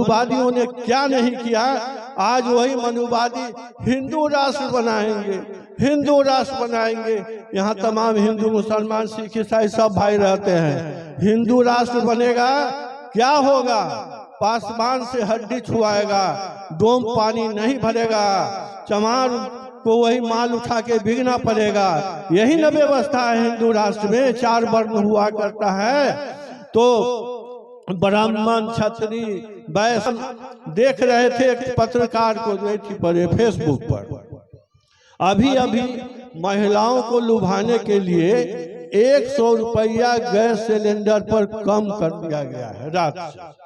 मनुवादियों ने क्या नहीं किया। आज वही मनुवादी हिंदू राष्ट्र बनाएंगे, हिंदू राष्ट्र बनाएंगे। यहाँ तमाम हिंदू, मुसलमान, सिख, ईसाई सब भाई रहते हैं। हिंदू राष्ट्र बनेगा, क्या होगा? पासवान से हड्डी छुआएगा, डोम पानी नहीं भरेगा, चमार को वही माल उठा के बिकना पड़ेगा। यही न व्यवस्था है हिंदू राष्ट्र में। 4 वर्ण हुआ करता है, तो ब्राह्मण, क्षत्रिय, वैश्य। देख रहे थे एक पत्रकार को पड़े फेसबुक पर, अभी अभी महिलाओं को लुभाने के लिए 100 रुपया गैस सिलेंडर पर कम कर दिया गया है रात से।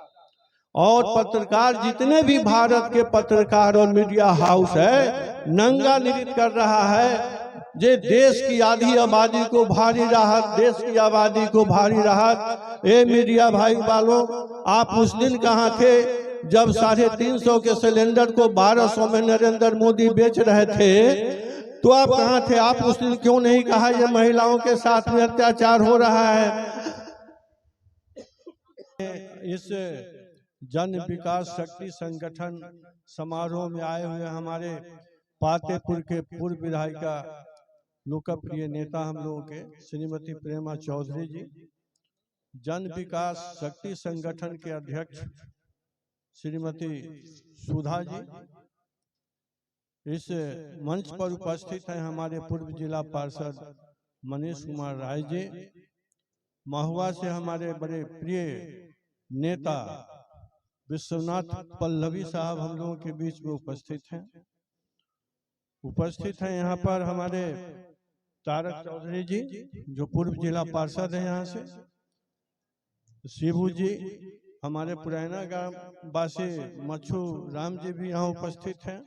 और पत्रकार, जितने भी भारत के पत्रकार और मीडिया हाउस है, नंगा नृत्य कर रहा है। जे देश की आधी आबादी को भारी राहत, देश की आबादी को भारी राहत। ए मीडिया भाई वालों, आप उस दिन कहाँ थे जब 350 के सिलेंडर को 1200 में नरेंद्र मोदी बेच रहे थे? तो आप कहाँ थे? आप उस दिन क्यों नहीं कहा ये महिलाओं के साथ में अत्याचार हो रहा है? इस जन विकास शक्ति संगठन समारोह में आए हुए हमारे पातेपुर के पूर्व विधायिका, लोकप्रिय नेता हम लोगों के श्रीमती प्रेमा चौधरी जी, जन विकास शक्ति संगठन के अध्यक्ष श्रीमती सुधा जी, इस मंच पर उपस्थित हैं हमारे पूर्व जिला पार्षद मनीष कुमार राय जी, महुआ से हमारे बड़े प्रिय नेता विश्वनाथ पल्लवी साहब हम लोगों के बीच में उपस्थित हैं। यहाँ पर हमारे तारक चौधरी जी जो पूर्व जिला पार्षद हैं यहाँ से, शिबू जी, हमारे पुराना गांव वासी मच्छू राम जी भी यहाँ उपस्थित हैं।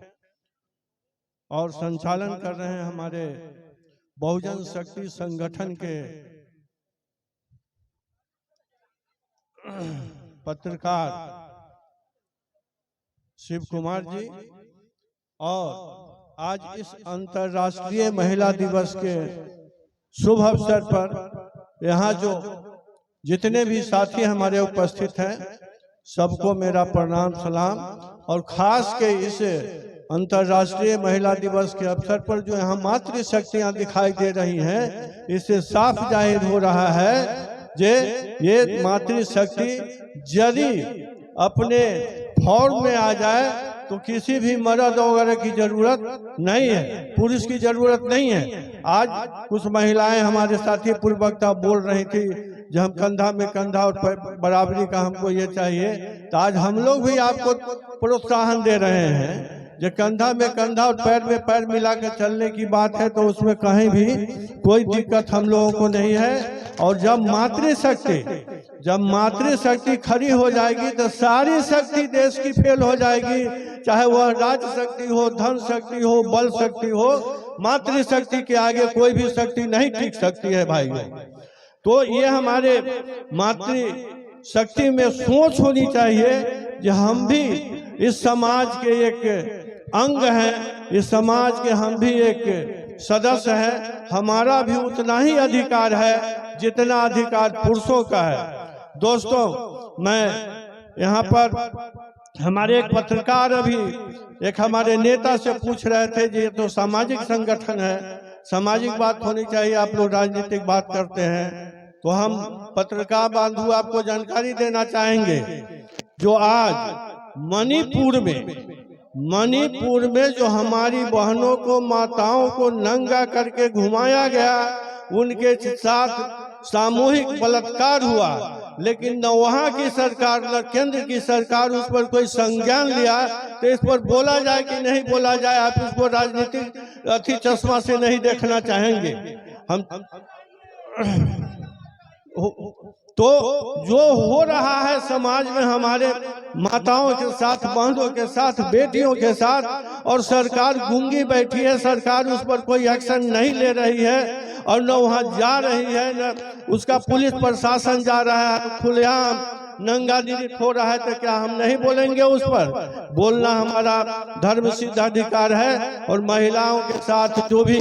और संचालन कर रहे हैं हमारे बहुजन शक्ति संगठन के पत्रकार शिव कुमार जी। और आज इस अंतर्राष्ट्रीय महिला दिवस के शुभ अवसर पर यहाँ जो जितने भी साथी हमारे उपस्थित हैं, सबको मेरा प्रणाम सलाम। और खास के इस अंतर्राष्ट्रीय महिला दिवस के अवसर पर जो यहाँ मातृ शक्तियाँ दिखाई दे रही हैं, इससे साफ जाहिर हो रहा है जे ये मातृ शक्ति यदि अपने फॉर्म में आ जाए तो किसी भी मर्द वगैरह की जरूरत नहीं है, पुरुष की जरूरत नहीं है। आज कुछ महिलाएं हमारे साथी पूर्व वक्ता बोल रही थी जो हम कंधा में कंधा और बराबरी का हमको ये चाहिए, तो आज हम लोग भी आपको प्रोत्साहन दे रहे हैं। जो कंधा में कंधा और पैर में पैर मिला के चलने की बात है, तो उसमें कहीं भी कोई दिक्कत हम लोगों को नहीं है। और जब मातृशक्ति खड़ी हो जाएगी तो सारी शक्ति देश की फेल हो जाएगी, चाहे वह राज शक्ति हो, धन शक्ति हो, बल शक्ति हो। मातृशक्ति के आगे कोई भी शक्ति नहीं टिक सकती है भाइयों। तो ये हमारे मातृशक्ति में सोच होनी चाहिए कि हम भी इस समाज के एक अंग हैं, इस समाज के हम भी एक सदस्य हैं। हमारा भी उतना ही अधिकार है जितना अधिकार पुरुषों का है। दोस्तों, मैं यहाँ पर हमारे एक पत्रकार अभी एक हमारे नेता से पूछ रहे थे जी, ये तो सामाजिक संगठन है, सामाजिक बात होनी चाहिए, आप लोग राजनीतिक बात करते हैं। तो हम पत्रकार बंधु आपको जानकारी देना चाहेंगे, जो आज मणिपुर में जो हमारी बहनों को, माताओं को नंगा करके घुमाया गया, उनके साथ सामूहिक बलात्कार हुआ, लेकिन न वहाँ की सरकार न केंद्र की सरकार उस पर कोई संज्ञान लिया। तो इस पर बोला जाए कि नहीं बोला जाए, आप इसको राजनीतिक चश्मा से नहीं देखना चाहेंगे हम। तो जो हो रहा है समाज में हमारे माताओं के साथ, बहनों के साथ, बेटियों के साथ, और सरकार गूंगी बैठी है, सरकार उस पर कोई एक्शन नहीं ले रही है और न वहाँ जा रही है, न उसका पुलिस प्रशासन जा रहा है, खुलेआम नंगा नृत्य हो रहा है। तो क्या हम नहीं बोलेंगे उस पर? बोलना हमारा धर्म सिद्ध अधिकार है। और महिलाओं के साथ जो भी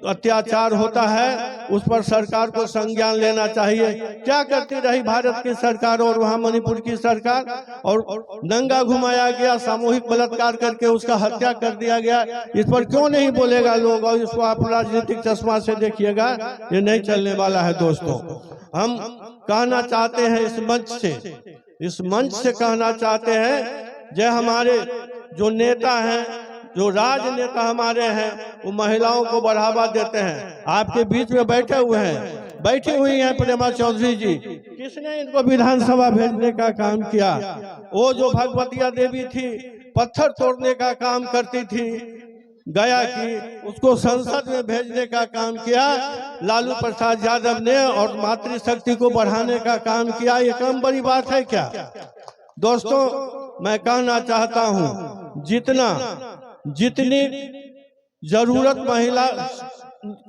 अत्याचार होता है उस पर सरकार को संज्ञान लेना चाहिए। क्या करती रही भारत की सरकार और वहां मणिपुर की सरकार, और दंगा घुमाया गया, सामूहिक बलात्कार करके उसका हत्या कर दिया गया। इस पर क्यों नहीं बोलेगा लोग, और इसको आप राजनीतिक चश्मा से देखिएगा, ये नहीं चलने वाला है। दोस्तों, हम कहना चाहते हैं इस मंच से कहना चाहते हैं, जो हमारे जो नेता हैं, जो राजनेता हमारे हैं, वो महिलाओं को बढ़ावा देते हैं। आपके बीच में बैठी हुई हैं प्रेमा चौधरी जी। किसने इनको विधानसभा भेजने का काम किया? वो जो भगवतिया देवी थी, पत्थर तोड़ने का काम करती थी गया की, उसको संसद में भेजने का काम किया लालू प्रसाद यादव ने, और मातृशक्ति को बढ़ाने का काम किया। ये कम बड़ी बात है क्या? दोस्तों, मैं कहना चाहता हूं, जितनी जरूरत महिला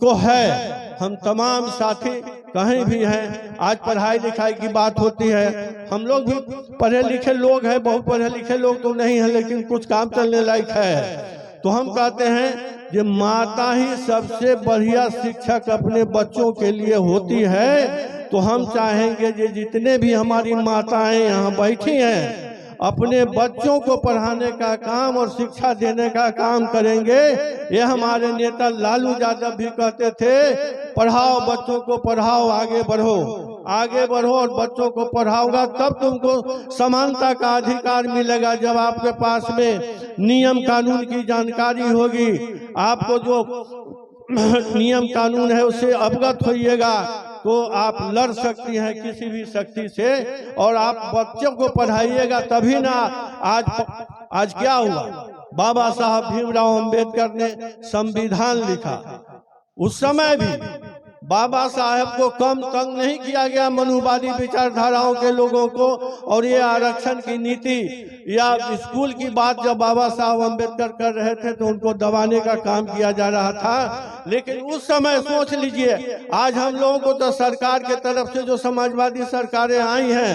को है, हम तमाम साथी कहीं भी हैं, आज पढ़ाई लिखाई की बात होती है, हम लोग भी पढ़े लिखे लोग हैं, बहुत पढ़े लिखे लोग तो नहीं है, लेकिन कुछ काम चलने लायक है। तो हम कहते हैं कि माता ही सबसे बढ़िया शिक्षक अपने बच्चों के लिए होती है। तो हम चाहेंगे कि जितने भी हमारी माताएं यहाँ बैठी हैं, अपने बच्चों को पढ़ाने का काम और शिक्षा देने का काम करेंगे। ये हमारे नेता लालू यादव भी कहते थे, पढ़ाओ बच्चों को, पढ़ाओ, आगे बढ़ो और बच्चों को पढ़ाओगा तब तुमको समानता का अधिकार मिलेगा। जब आपके पास में नियम कानून की जानकारी होगी, आपको जो नियम कानून है उससे अवगत होइएगा, तो आप लड़ सकती हैं किसी भी शक्ति से, और आप बच्चों को पढ़ाइएगा तभी ना। आज क्या हुआ? बाबा साहब भीमराव अंबेडकर ने संविधान लिखा, उस समय भी बाबा साहब को कम तंग नहीं किया गया मनुवादी विचारधाराओं के लोगों को। और ये आरक्षण की नीति या स्कूल की बात जब बाबा साहब अम्बेडकर कर रहे थे तो उनको दबाने का काम किया जा रहा था। लेकिन उस समय सोच लीजिए, आज हम लोगों को तो सरकार के तरफ से जो समाजवादी सरकारें आई हैं,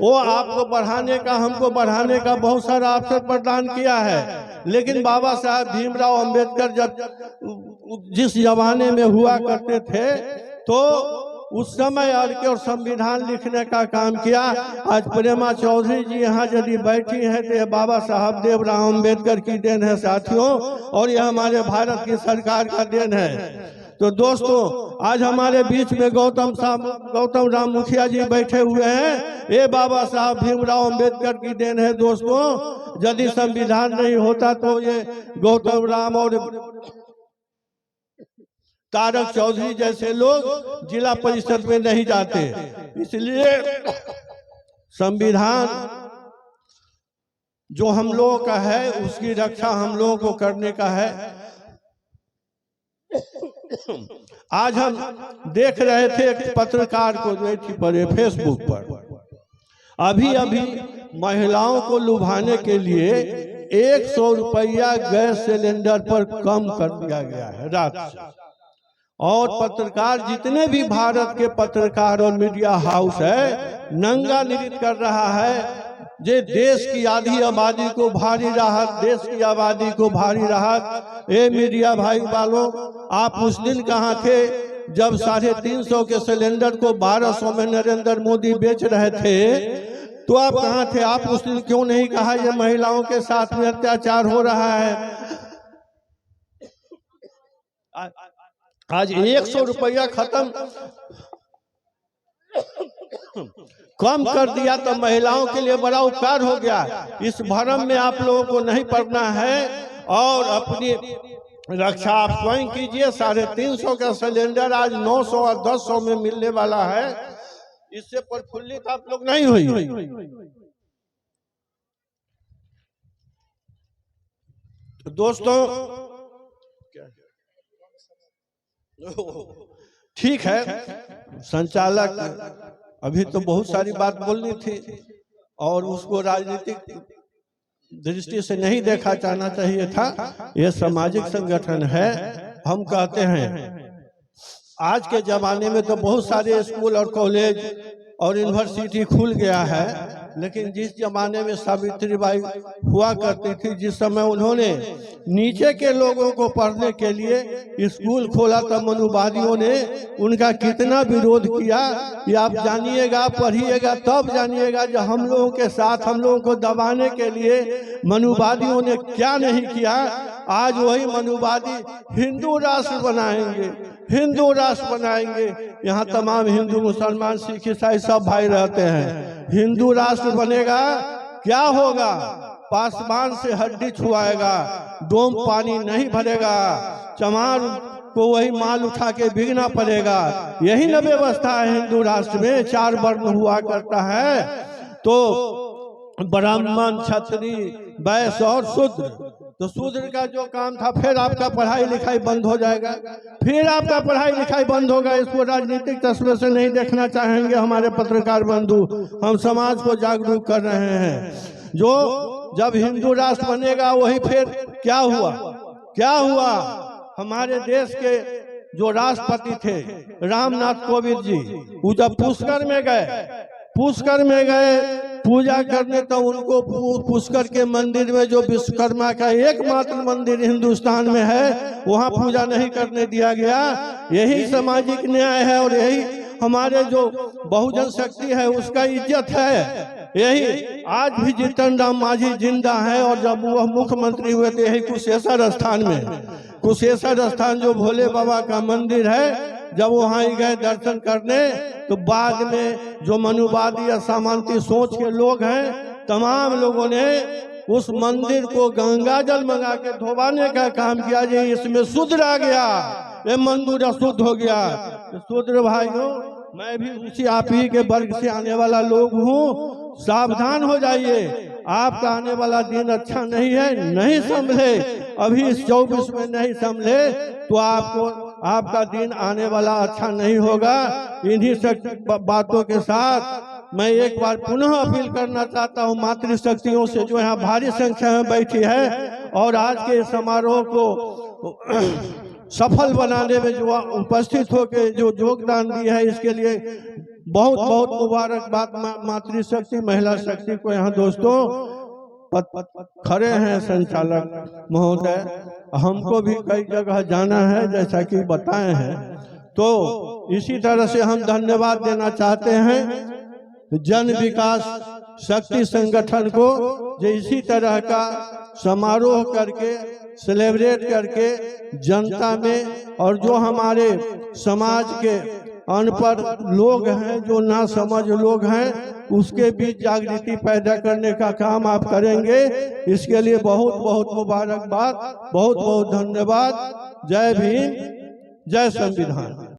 वो आपको बढ़ाने का, हमको बढ़ाने का बहुत सारा अवसर प्रदान किया है। लेकिन बाबा साहब भीमराव अंबेडकर जब जिस जमाने में हुआ करते थे, तो उस समय आके और संविधान लिखने का काम किया। आज प्रेमा चौधरी जी यहाँ यदि बैठी हैं तो ये बाबा साहब भीमराव अंबेडकर की देन है साथियों, और ये हमारे भारत की सरकार का देन है। तो दोस्तों, आज हमारे बीच में गौतम राम मुखिया जी बैठे हुए हैं, ये बाबा साहब भीमराव अंबेडकर की देन है। दोस्तों, यदि संविधान नहीं होता तो ये गौतम राम और तारक चौधरी जैसे लोग जिला परिषद में नहीं जाते। इसलिए संविधान जो हम लोगों का है, उसकी रक्षा हम लोगों को करने का है। आज हम देख रहे थे एक पत्रकार को पड़े फेसबुक पर, अभी महिलाओं को लुभाने के लिए 100 रुपया गैस सिलेंडर पर कम कर दिया गया है रात से। और पत्रकार, जितने भी भारत के पत्रकार और मीडिया हाउस है, नंगा नृत्य कर रहा है। जे देश की आधी आबादी को भारी राहत, देश की आबादी को भारी राहत। ए मीडिया भाई वालों, आप उस दिन कहाँ थे जब 350 के सिलेंडर को 1200 में नरेंद्र मोदी बेच रहे थे? तो आप कहाँ थे? आप उस दिन क्यों नहीं कहा ये महिलाओं के साथ में अत्याचार हो रहा है? आज 100 रुपया कम कर दिया तो महिलाओं के लिए बड़ा उपकार हो गया। इस भरम में आप लोगों को नहीं पड़ना है और अपनी रक्षा आप स्वयं कीजिए। 350 का सिलेंडर आज 900 और 1000 में मिलने वाला है। इससे प्रफुल्लित आप लोग नहीं हुई। तो दोस्तों, ठीक है, संचालक अभी तो बहुत सारी बात बोलनी थी और उसको राजनीतिक दृष्टि से नहीं देखा जाना चाहिए था। यह सामाजिक संगठन है। हम कहते हैं आज के जमाने में तो बहुत सारे स्कूल और कॉलेज और यूनिवर्सिटी खुल गया है, लेकिन जिस जमाने में सावित्रीबाई हुआ करती थी, जिस समय उन्होंने नीचे के लोगों को पढ़ने के लिए स्कूल खोला, तब मनुवादियों ने उनका कितना विरोध किया ये आप जानिएगा, पढ़िएगा तब जानिएगा। जो हम लोगों के साथ हम लोगों को दबाने के लिए मनुवादियों ने क्या नहीं किया। आज वही मनुवादी हिंदू राष्ट्र बनाएंगे, हिंदू राष्ट्र बनाएंगे। यहाँ तमाम हिंदू मुसलमान सिख ईसाई सब भाई रहते हैं। हिंदू राष्ट्र बनेगा, क्या होगा? पासवान से हड्डी छुआएगा, डोम पानी नहीं भरेगा, चमार को वही माल उठा के बिकना पड़ेगा। यही न व्यवस्था है हिंदू राष्ट्र में। 4 वर्ण हुआ करता है, तो ब्राह्मण, क्षत्रिय, वैश्य और शूद्र। तो शूद्र का जो काम था, फिर आपका पढ़ाई लिखाई बंद हो जाएगा, फिर आपका पढ़ाई लिखाई बंद होगा। इसको राजनीतिक तस्वीर से नहीं देखना चाहेंगे हमारे पत्रकार बंधु। हम समाज को जागरूक कर रहे हैं। जो जब हिंदू राष्ट्र बनेगा, वही फिर क्या हुआ, क्या हुआ? हमारे देश के जो राष्ट्रपति थे रामनाथ कोविंद जी, वो जब पुष्कर में गए पूजा करने, तो उनको पुष्कर के मंदिर में, जो विश्वकर्मा का एकमात्र मंदिर हिंदुस्तान में है, वहाँ पूजा नहीं करने दिया गया। यही सामाजिक न्याय है और यही हमारे जो बहुजन शक्ति है उसका इज्जत है। यही आज भी जीतन राम मांझी जिंदा है, और जब वह मुख्यमंत्री हुए थे यही कुशेश्वर स्थान में, कुशेश्वर स्थान जो भोले बाबा का मंदिर है, जब वहाँ गए दर्शन करने, तो बाद में जो मनुवादी या सामंती सोच के लोग हैं, तमाम लोगों ने उस मंदिर को गंगा जल मंगा के धोवाने का काम किया। जी इसमें शूद्र आ गया, ये मंदिर अशुद्ध हो गया। शूद्र भाइयों, मैं भी उसी आप ही के वर्ग से आने वाला लोग हूँ, सावधान हो जाइए। आपका आने वाला दिन अच्छा नहीं है, नहीं संभले, अभी इस 24 में नहीं संभले तो आपका दिन आने वाला अच्छा नहीं होगा। इन्हीं बातों के साथ मैं एक बार पुनः अपील करना चाहता हूँ मातृशक्तियों से, जो यहाँ भारी संख्या में बैठी है और आज के समारोह को सफल बनाने में जो उपस्थित होकर जो योगदान दिया है, इसके लिए बहुत बहुत मुबारकबाद मातृशक्ति महिला शक्ति को। यहाँ दोस्तों खड़े हैं संचालक महोदय, हमको भी कई जगह जाना है जैसा कि बताए हैं, तो इसी तरह से हम धन्यवाद देना चाहते हैं जन विकास शक्ति संगठन को, जो इसी तरह का समारोह करके सेलिब्रेट करके जनता में, और जो हमारे समाज के अनपढ़ लोग हैं, जो ना समझ लोग हैं, उसके बीच जागृति पैदा करने का काम आप करेंगे। इसके लिए बहुत बहुत मुबारकबाद, बहुत बहुत धन्यवाद। जय भीम, जय संविधान।